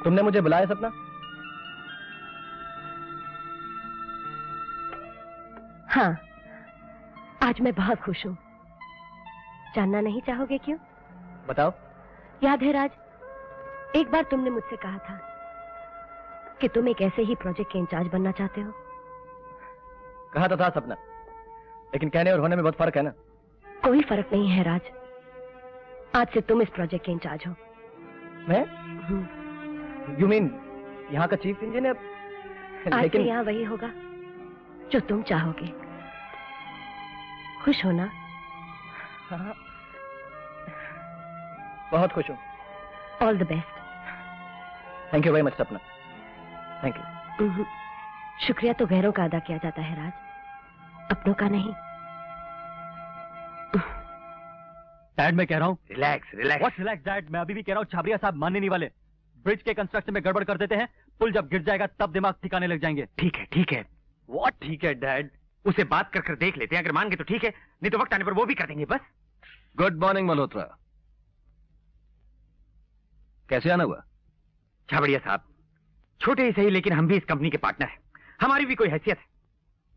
तुमने मुझे बुलाया सपना? हाँ, आज मैं बहुत खुश हूँ। जानना नहीं चाहोगे क्यों? बताओ। याद है राज, एक बार तुमने मुझसे कहा था कि तुम एक ऐसे ही प्रोजेक्ट के इंचार्ज बनना चाहते हो। कहा तो था सपना, लेकिन कहने और होने में बहुत फर्क है ना। कोई फर्क नहीं है राज, आज से तुम इस प्रोजेक्ट के इंचार्ज हो। मैं? यू मीन यहाँ का चीफ इंजीनियर? आज से यहाँ वही होगा जो तुम चाहोगे। खुश हो ना? हाँ, बहुत खुश हूँ। All the best. Thank you very much सपना, थैंक यू। शुक्रिया तो गैरों का अदा किया जाता है राज, अपनों का नहीं। डैड मैं कह रहा हूँ relax relax. What's relax dad, मैं अभी भी कह रहा हूँ छाबरिया साहब मानने नहीं वाले। ब्रिज के कंस्ट्रक्शन में गड़बड़ कर देते हैं, पुल जब गिर जाएगा तब दिमाग ठिकाने लग जाएंगे। ठीक है ठीक है। व्हाट ठीक है डैड? उसे बात कर देख लेते हैं, अगर मान गए तो ठीक है, नहीं तो वक्त आने पर वो भी कर देंगे बस। गुड मॉर्निंग मल्होत्रा, कैसे आना हुआ? छाबड़िया साहब, छोटे ही सही लेकिन हम भी इस कंपनी के पार्टनर हैं, हमारी भी कोई हैसियत है।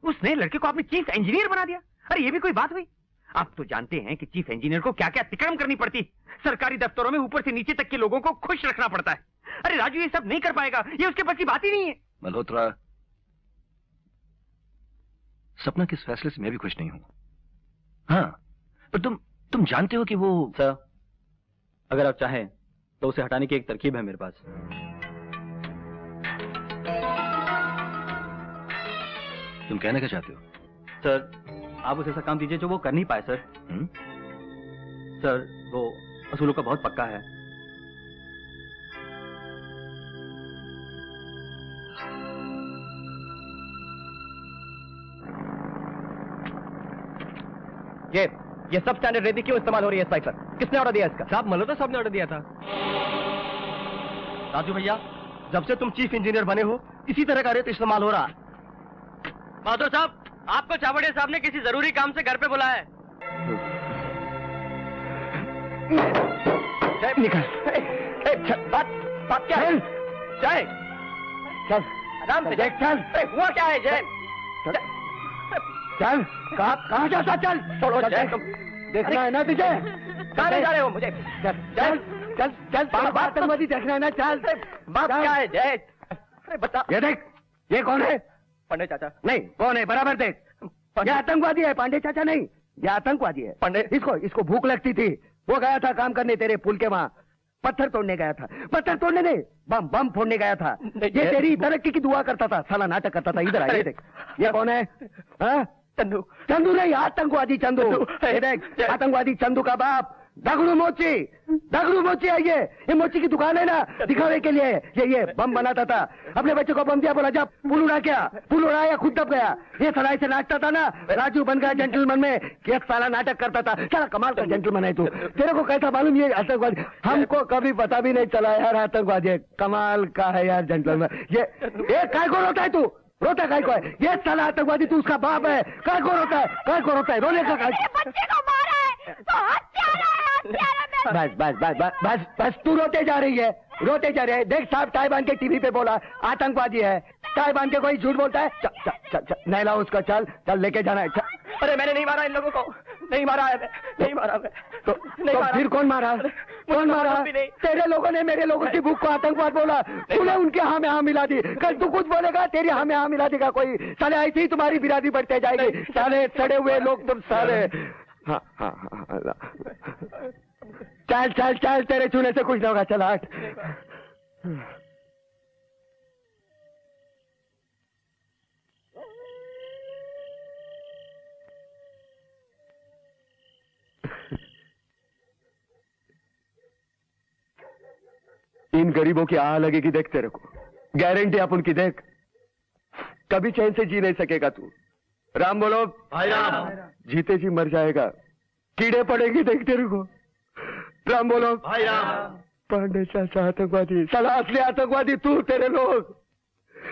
उसने लड़के को आपने चीफ इंजीनियर बना दिया। अरे ये भी कोई बात हुई? आप तो जानते हैं कि चीफ इंजीनियर को क्या क्या तिकड़म करनी पड़ती। सरकारी दफ्तरों में ऊपर से नीचे तक के लोगों को खुश रखना पड़ता है। अरे राजू ये सब नहीं कर पाएगा, ये उसके बस की बात ही नहीं है। मल्होत्रा, सपना के इस फैसले से मैं भी खुश नहीं हूं। हाँ, पर तुम जानते हो कि वो... सर, अगर आप चाहें तो उसे हटाने की एक तरकीब है मेरे पास। तुम कहना क्या चाहते हो? सर, आप उसे ऐसा काम दीजिए जो वो कर नहीं पाए सर। सर, वो असूलों का बहुत पक्का है। ये सब स्टैंडर्ड रेती क्यों इस्तेमाल हो रही है साइट पर? किसने ऑर्डर दिया इसका? साहब, मल्होत्रा साहब ने ऑर्डर दिया था। राजू भैया, जब से तुम चीफ इंजीनियर बने हो इसी तरह का रेत इस्तेमाल हो रहा है। माधव साहब, आपको छाबड़िया साहब ने किसी जरूरी काम से घर पे बुलाया है। निकल। बात क्या है? जय, चल आराम से। चल, हुआ क्या है जय? चल, कहाँ जाता? चल छोड़ो जय, देखना है ना तुझे? कहाँ ले जा रहे हो मुझे? चल चल चल, आतंकवादी देखना है ना? चल, बात क्या है जय? अरे बता। ये देख, ये कौन है? पांडे चाचा। नहीं, कौन है बराबर देख। ये आतंकवादी है, पांडे चाचा नहीं, ये आतंकवादी है। पांडे, इसको भूख लगती थी, वो गया था काम करने तेरे पुल के वहां, पत्थर तोड़ने गया था। पत्थर तोड़ने नहीं, बम फोड़ने गया था। ये तेरी तरक्की की दुआ करता था, साला नाटक करता था। इधर आ, ये देख, ये कौन है? हाँ? चंदू नहीं, आतंकवादी चंदू। ये देख, आतंकवादी चंदू का बाप दगड़ू मोची है। ये मोची की दुकान है ना, दिखावे के लिए ये बम बनाता था। अपने बच्चे को बम दिया, बोला जब पुल उड़ाया, खुद दब गया। ये सलाई से नाचता था ना, राजू बन गया जेंटलमैन में। ये साला नाटक करता था। साला कमाल का जेंटलमैन है तू। तेरे को कैसा मालूम ये आतंकवादी? हमको कभी पता भी नहीं चला यार, आतंकवादी कमाल का है यार जेंटलमैन। ये काय को रोता है तू? रोता काय को है? ये साला आतंकवादी, तू उसका बाप है। काय को रोता है? रोने का काय? बच्चे को मारा है तो हत्यारा है। बस तू रोते जा रही है। देख साहब, टाई बांध के टीवी पे बोला आतंकवादी है। टाई बांध के कोई झूठ बोलता है? चल नहीं लाओ उसको, चल लेके जाना है। अरे मैंने नहीं मारा इन लोगों को, नहीं मारा है, नहीं मारा मैं। तो फिर कौन मारा? तेरे लोगों ने मेरे लोगों की भूख को आतंकवाद बोला। तूने उनके हाँ में हाँ मिला दी। कल तू कुछ बोलेगा, तेरी हाँ में हाँ मिला देगा कोई। साले ऐसे ही तुम्हारी बिरादरी बढ़ते जाएगी। साले सड़े हुए लोग तुम साले। हाँ, चल, तेरे छूने से कुछ नहीं होगा। चल हट। इन गरीबों की आह लगेगी, देख तेरे को गारंटी अपन की। देख, कभी चैन से जी नहीं सकेगा तू। राम बोलो भाई राम। जीते जी मर जाएगा, कीड़े पड़ेंगे देख तेरे को। राम बोलो भाई राम। पांडे चाचा आतंकवादी, साला असली आतंकवादी तू। तेरे लोग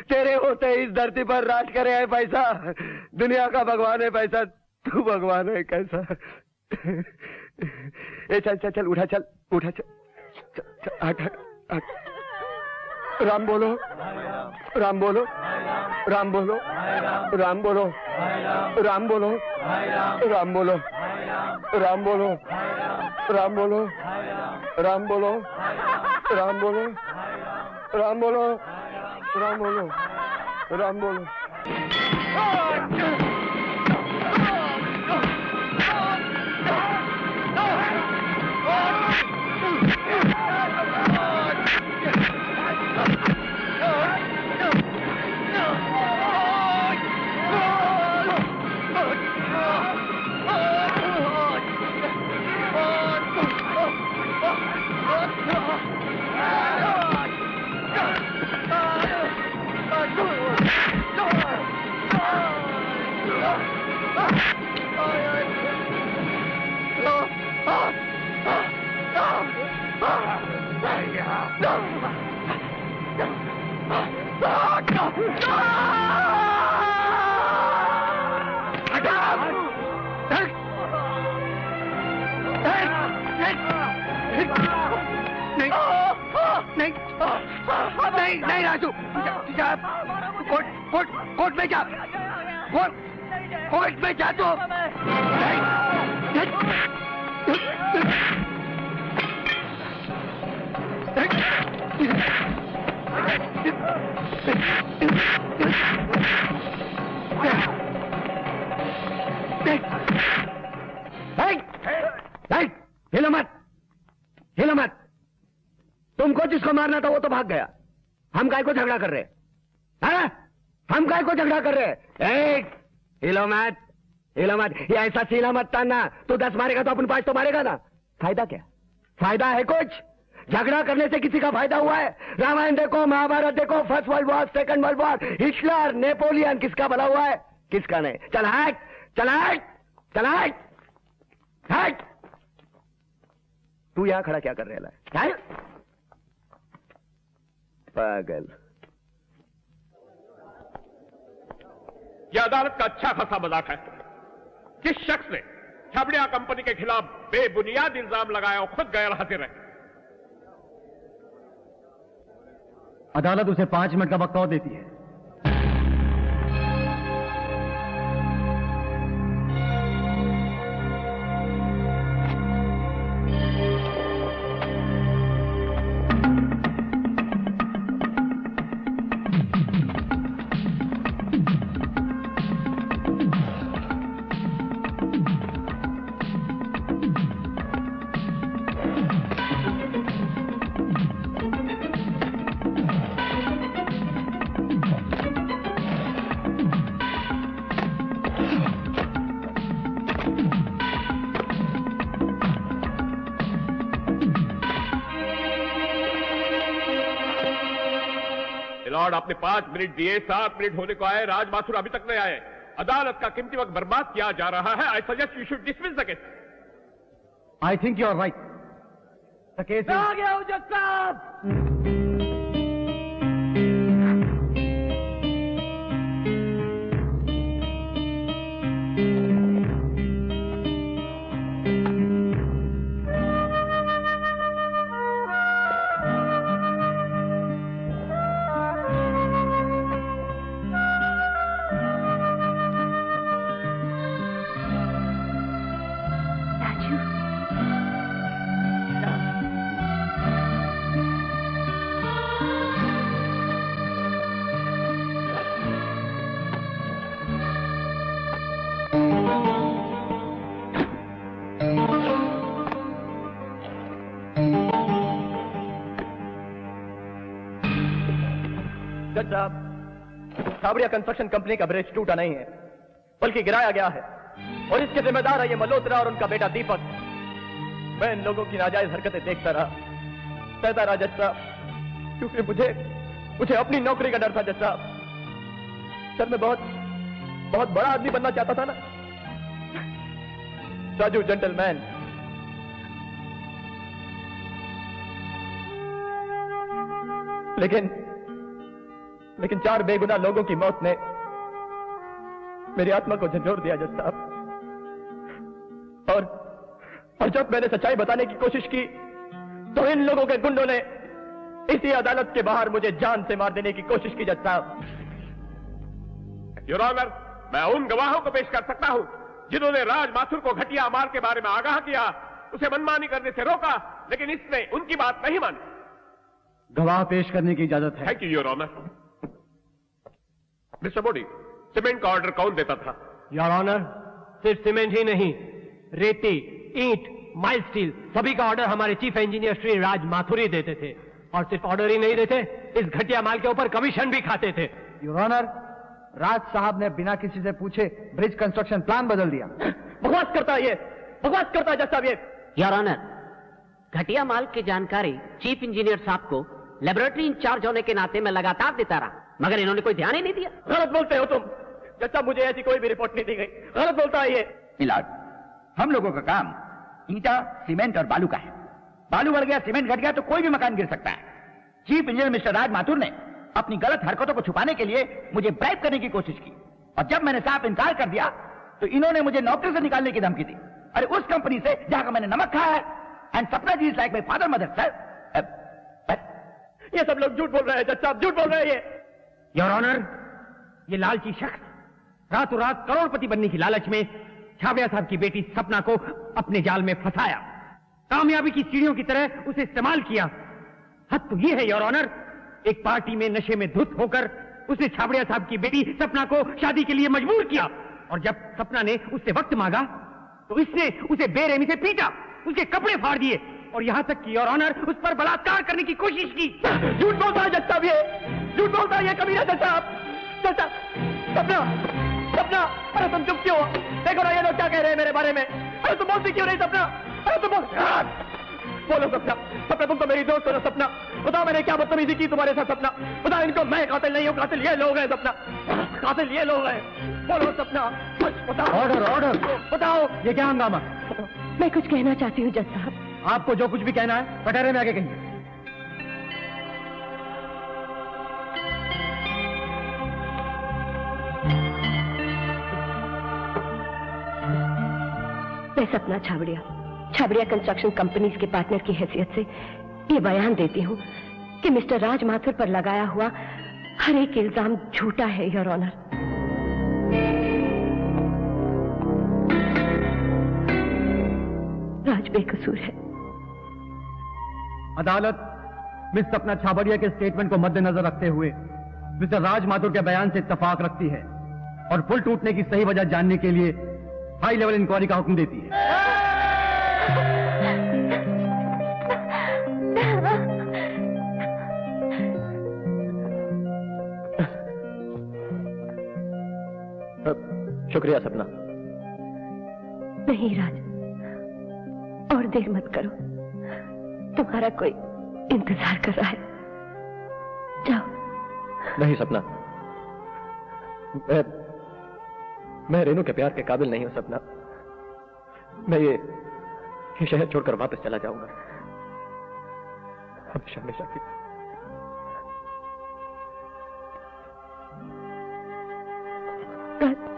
तेरे होते इस धरती पर राज करे है पैसा। दुनिया का भगवान है पैसा, तू भगवान है कैसा? चल उठा, चल हट। राम बोलो, राम बोलो, राम बोलो, राम बोलो, राम बोलो, राम बोलो, राम बोलो, राम बोलो, राम बोलो, राम बोलो, राम बोलो, राम बोलो, राम बोलो। नहीं राजू, कोर्ट में जा, कोर्ट में जा तू। हिलो मत, हिलो मत। तुमको जिसको मारना था वो तो भाग गया, हम काय को झगड़ा कर रहे हैं? हम काय को झगड़ा कर रहे हैं? हिलो मत, हिलो मत। ये ऐसा सीना मत तानना, तू 10 मारेगा तो अपन 5 तो मारेगा ना। फायदा क्या? फायदा है कुछ? झगड़ा करने से किसी का फायदा हुआ है? रामायण देखो, महाभारत देखो, first world war, second world war, Hitler, Napoleon, किसका भला हुआ है? किसका नहीं। चल हट, चल हट, चल हट, हट। तू यहां खड़ा क्या कर रहा है? पागल। यह अदालत का अच्छा खासा मजाक है। जिस शख्स ने छबड़िया कंपनी के खिलाफ बेबुनियाद इल्जाम लगाया और खुद गैर हाजिर है। अदालत उसे 5 मिनट का वक्त और देती है। लॉर्ड, आपने 5 मिनट दिए, 7 मिनट होने को आए, राज माथुर अभी तक नहीं आए। अदालत का कीमती वक्त बर्बाद किया जा रहा है। I suggest you should dismiss the case. I think you are right. The case आ गया हूं जज साहब। जज साहब, छाबड़िया कंस्ट्रक्शन कंपनी का ब्रिज टूटा नहीं है, बल्कि गिराया गया है, और इसके जिम्मेदार है ये मल्होत्रा और उनका बेटा दीपक। मैं इन लोगों की नाजायज हरकतें देखता रहा, सहता रहा जज साहब, क्योंकि मुझे अपनी नौकरी का डर था जज साहब। सर, मैं बहुत बड़ा आदमी बनना चाहता था ना, राजू जेंटलमैन। लेकिन 4 बेगुनाह लोगों की मौत ने मेरी आत्मा को झंझोर दिया जज साहब। और जब मैंने सच्चाई बताने की कोशिश की तो इन लोगों के गुंडों ने इसी अदालत के बाहर मुझे जान से मार देने की कोशिश की जज साहब। योर ऑनर, मैं उन गवाहों को पेश कर सकता हूं जिन्होंने राज माथुर को घटिया माल के बारे में आगाह किया, उसे मनमानी करने से रोका, लेकिन इसने उनकी बात नहीं मानी। गवाह पेश करने की इजाजत है। Thank you your honour. Mister Modi, cement का ऑर्डर कौन देता था? योर ऑनर, सिर्फ सीमेंट ही नहीं, रेती, ईंट, माइल स्टील सभी का ऑर्डर हमारे चीफ इंजीनियर श्री राज माथुर ही देते थे। और सिर्फ ऑर्डर ही नहीं देते, इस घटिया माल के ऊपर कमीशन भी खाते थे। योर ऑनर, राज साहब ने बिना किसी से पूछे ब्रिज कंस्ट्रक्शन प्लान बदल दिया। बकवास करता है ये, बकवास करता है जज साहब ये। योर ऑनर, घटिया माल की जानकारी चीफ इंजीनियर साहब को लेबोरेटरी इंचार्ज होने के नाते मैं लगातार देता रहा, मगर इन्होंने कोई ध्यान ही नहीं दिया। गलत बोलते हो तुम जज साहब, मुझे ऐसी कोई भी रिपोर्ट नहीं दी गई। गलत बोलता है ये। मिलाड, हम लोगों का काम ईंटा, सीमेंट और बालू का है। बालू बढ़ गया, सीमेंट घट गया तो कोई भी मकान गिर सकता है। चीफ इंजीनियर मिस्टर राज माथुर ने अपनी गलत हरकतों को छुपाने के लिए मुझे ब्राइब करने की कोशिश की, और जब मैंने साफ इनकार कर दिया तो इन्होंने मुझे नौकरी से निकालने की धमकी दी। अरे उस कंपनी से जहां का मैंने नमक खाया है। And Sapna ji is like my father mother sir. ये सब लोग झूठ बोल रहे हैं जज साहब, झूठ बोल रहे हैं ये। योर ऑनर, ये लालची शख्स रातों रात करोड़पति बनने की लालच में छाबड़िया साहब की बेटी सपना को अपने जाल में फंसाया, कामयाबी की सीढ़ियों की तरह उसे इस्तेमाल किया। हद तो ये है योर ऑनर, एक पार्टी में नशे में धुत होकर उसने छाबड़िया साहब की बेटी सपना को शादी के लिए मजबूर किया, और जब सपना ने उससे वक्त मांगा तो इसने उसे बेरहमी से पीटा, उसके कपड़े फाड़ दिए, और यहां तक कि योर ऑनर उस पर बलात्कार करने की कोशिश की। झूठ बोलता है जज साहब ये, झूठ बोलता है ये कमीना जज साहब। जज साहब, सपना, सपना, अरे तुम चुप क्यों हो? देखो ना ये लोग क्या कह रहे हैं मेरे बारे में। अरे तुम बोलती क्यों नहीं सपना? अरे तुम बोलो सपना, सपना तुम तो मेरी दोस्त हो ना सपना। बताओ मैंने क्या बदतमीजी की तुम्हारे साथ सपना? बताओ इनको मैं कातिल नहीं हूँ, कातिल ये लोग हैं सपना, कातिल ये लोग हैं। बोलो सपना, बताओ। Order, order. बताओ ये क्या हंगामा? मैं कुछ कहना चाहती हूँ जज साहब। आपको जो कुछ भी कहना है कटहरे में आके कहिए। मैं सपना छाबड़िया कंस्ट्रक्शन कंपनीज के पार्टनर की हैसियत से ये बयान देती हूँ कि मिस्टर राज माथुर पर लगाया हुआ हर एक इल्जाम झूठा है योर ऑनर। राज बेकसूर है। अदालत मिस सपना छाबड़िया के स्टेटमेंट को मद्देनजर रखते हुए मिस्टर राज माथुर के बयान से इत्तफाक रखती है और पुल टूटने की सही वजह जानने के लिए हाई लेवल इंक्वायरी का हुक्म देती है। शुक्रिया सपना। नहीं राज, और देर मत करो, तुम्हारा कोई इंतजार कर रहा है। जाओ। नहीं सपना, मैं रेनू के प्यार के काबिल नहीं हूं सपना। मैं ये शहर छोड़कर वापस चला जाऊंगा, हमेशा हमेशा की। राज,